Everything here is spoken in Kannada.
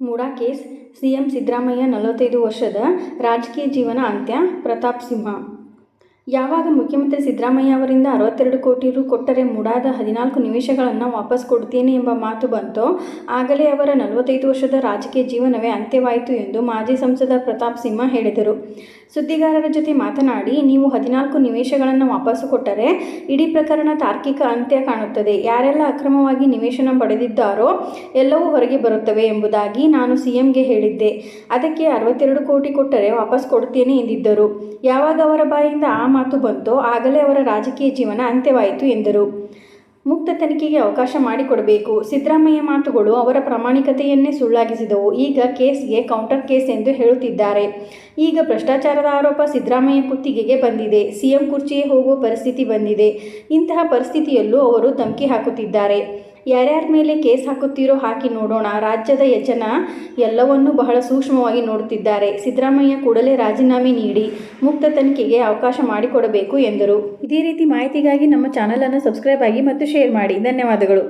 ಮೂಡಾ ಕೇಸ್ ಸಿಎಂ ಸಿದ್ದರಾಮಯ್ಯ 45 ವರ್ಷದ ರಾಜಕೀಯ ಜೀವನ ಅಂತ್ಯ. ಪ್ರತಾಪ್ ಸಿಂಹ ಯಾವಾಗ ಮುಖ್ಯಮಂತ್ರಿ ಸಿದ್ದರಾಮಯ್ಯ ಅವರಿಂದ 62 ಕೋಟಿ ರು ಕೊಟ್ಟರೆ ಮೂಡಾದ 14 ನಿವೇಶನಗಳನ್ನು ವಾಪಸ್ ಕೊಡ್ತೇನೆ ಎಂಬ ಮಾತು ಬಂತೋ ಆಗಲೇ ಅವರ 45 ವರ್ಷದ ರಾಜಕೀಯ ಜೀವನವೇ ಅಂತ್ಯವಾಯಿತು ಎಂದು ಮಾಜಿ ಸಂಸದ ಪ್ರತಾಪ್ ಸಿಂಹ ಹೇಳಿದರು. ಸುದ್ದಿಗಾರರ ಜೊತೆ ಮಾತನಾಡಿ, ನೀವು 14 ನಿವೇಶನಗಳನ್ನು ವಾಪಸ್ಸು ಕೊಟ್ಟರೆ ಇಡೀ ಪ್ರಕರಣ ತಾರ್ಕಿಕ ಅಂತ್ಯ ಕಾಣುತ್ತದೆ. ಯಾರೆಲ್ಲ ಅಕ್ರಮವಾಗಿ ನಿವೇಶನ ಪಡೆದಿದ್ದಾರೋ ಎಲ್ಲವೂ ಹೊರಗೆ ಬರುತ್ತವೆ ಎಂಬುದಾಗಿ ನಾನು ಸಿಎಂಗೆ ಹೇಳಿದ್ದೆ. ಅದಕ್ಕೆ 62 ಕೋಟಿ ಕೊಟ್ಟರೆ ವಾಪಸ್ ಕೊಡುತ್ತೇನೆ ಎಂದಿದ್ದರು. ಯಾವಾಗ ಅವರ ಬಾಯಿಂದ ಆ ಮಾತು ಬಂತೋ ಆಗಲೇ ಅವರ ರಾಜಕೀಯ ಜೀವನ ಅಂತ್ಯವಾಯಿತು ಎಂದರು. ಮುಕ್ತ ತನಿಖೆಗೆ ಅವಕಾಶ ಮಾಡಿಕೊಡಬೇಕು. ಸಿದ್ದರಾಮಯ್ಯ ಮಾತುಗಳು ಅವರ ಪ್ರಾಮಾಣಿಕತೆಯನ್ನೇ ಸುಳ್ಳಾಗಿಸಿದವು. ಈಗ ಕೇಸ್ಗೆ ಕೌಂಟರ್ ಕೇಸ್ ಎಂದು ಹೇಳುತ್ತಿದ್ದಾರೆ. ಈಗ ಭ್ರಷ್ಟಾಚಾರದ ಆರೋಪ ಸಿದ್ದರಾಮಯ್ಯ ಕುತ್ತಿಗೆಗೆ ಬಂದಿದೆ. ಸಿಎಂ ಕುರ್ಚಿಯೇ ಹೋಗುವ ಪರಿಸ್ಥಿತಿ ಬಂದಿದೆ. ಇಂತಹ ಪರಿಸ್ಥಿತಿಯಲ್ಲೂ ಅವರು ಧಮಕಿ ಹಾಕುತ್ತಿದ್ದಾರೆ. ಯಾರ್ಯಾರ ಮೇಲೆ ಕೇಸ್ ಹಾಕುತ್ತೀರೋ ಹಾಕಿ ನೋಡೋಣ. ರಾಜ್ಯದ ಜನ ಎಲ್ಲವನ್ನೂ ಬಹಳ ಸೂಕ್ಷ್ಮವಾಗಿ ನೋಡುತ್ತಿದ್ದಾರೆ. ಸಿದ್ದರಾಮಯ್ಯ ಕೂಡಲೇ ರಾಜೀನಾಮೆ ನೀಡಿ ಮುಕ್ತ ತನಿಖೆಗೆ ಅವಕಾಶ ಮಾಡಿಕೊಡಬೇಕು ಎಂದರು. ಇದೇ ರೀತಿ ಮಾಹಿತಿಗಾಗಿ ನಮ್ಮ ಚಾನಲನ್ನು ಸಬ್ಸ್ಕ್ರೈಬ್ ಆಗಿ ಮತ್ತು ಶೇರ್ ಮಾಡಿ. ಧನ್ಯವಾದಗಳು.